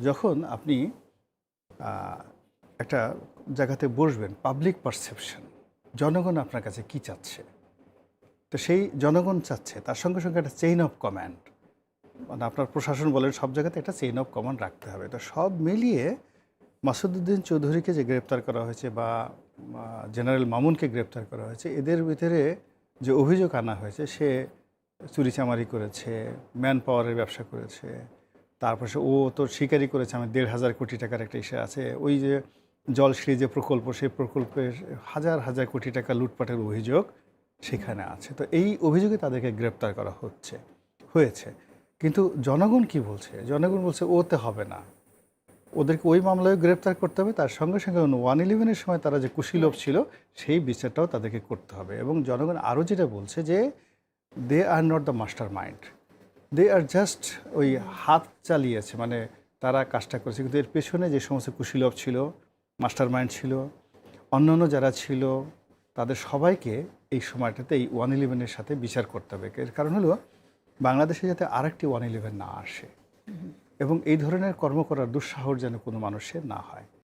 যখন আপনি একটা জায়গাতে বসবেন, পাবলিক পারসেপশন, জনগণ আপনার কাছে কি চাচ্ছে, তো সেই জনগণ চাচ্ছে তার সঙ্গে সঙ্গে একটা চেইন অফ কমান্ড, মানে আপনার প্রশাসন বলেন সব জায়গাতে একটা চেইন অফ কমান্ড রাখতে হবে। তো সব মিলিয়ে মাসুদউদ্দিন চৌধুরীকে যে গ্রেপ্তার করা হয়েছে বা জেনারেল মামুনকে গ্রেপ্তার করা হয়েছে, এদের ভিতরে যে অভিযোগ আনা হয়েছে, সে চুরিচামারি করেছে, ম্যান পাওয়ারের ব্যবসা করেছে, তারপর ও তো স্বীকারই করেছে আমি ১,৫০০ কোটি টাকার একটা ইস্যু আছে, ওই যে জলশ্রী যে প্রকল্প, সেই প্রকল্পের হাজার হাজার কোটি টাকা লুটপাটের অভিযোগ সেখানে আছে। তো এই অভিযোগে তাদেরকে গ্রেপ্তার করা হয়েছে। কিন্তু জনগণ কি বলছে? জনগণ বলছে ওতে হবে না, ওদেরকে ওই মামলায় গ্রেপ্তার করতে হবে, তার সঙ্গে সঙ্গে 111-এর সময় তারা যে কুশীলভ ছিল সেই বিচারটাও তাদেরকে করতে হবে। এবং জনগণ আরও যেটা বলছে যে they are not the master mind, they are just ওই হাত চালিয়েছে, মানে তারা কাজটা করেছে, কিন্তু এর পেছনে যে সমস্ত কুশীলভ ছিল, মাস্টার মাইন্ড ছিল, অন্যান্য যারা ছিল, তাদের সবাইকে এই সময়টাতে এই 111-এর সাথে বিচার করতে হবে। এর কারণ হলো বাংলাদেশে যাতে আরেকটি 111 না আসে এবং এই ধরনের কর্ম করার দুঃসাহস যেন কোনো মানুষের না হয়।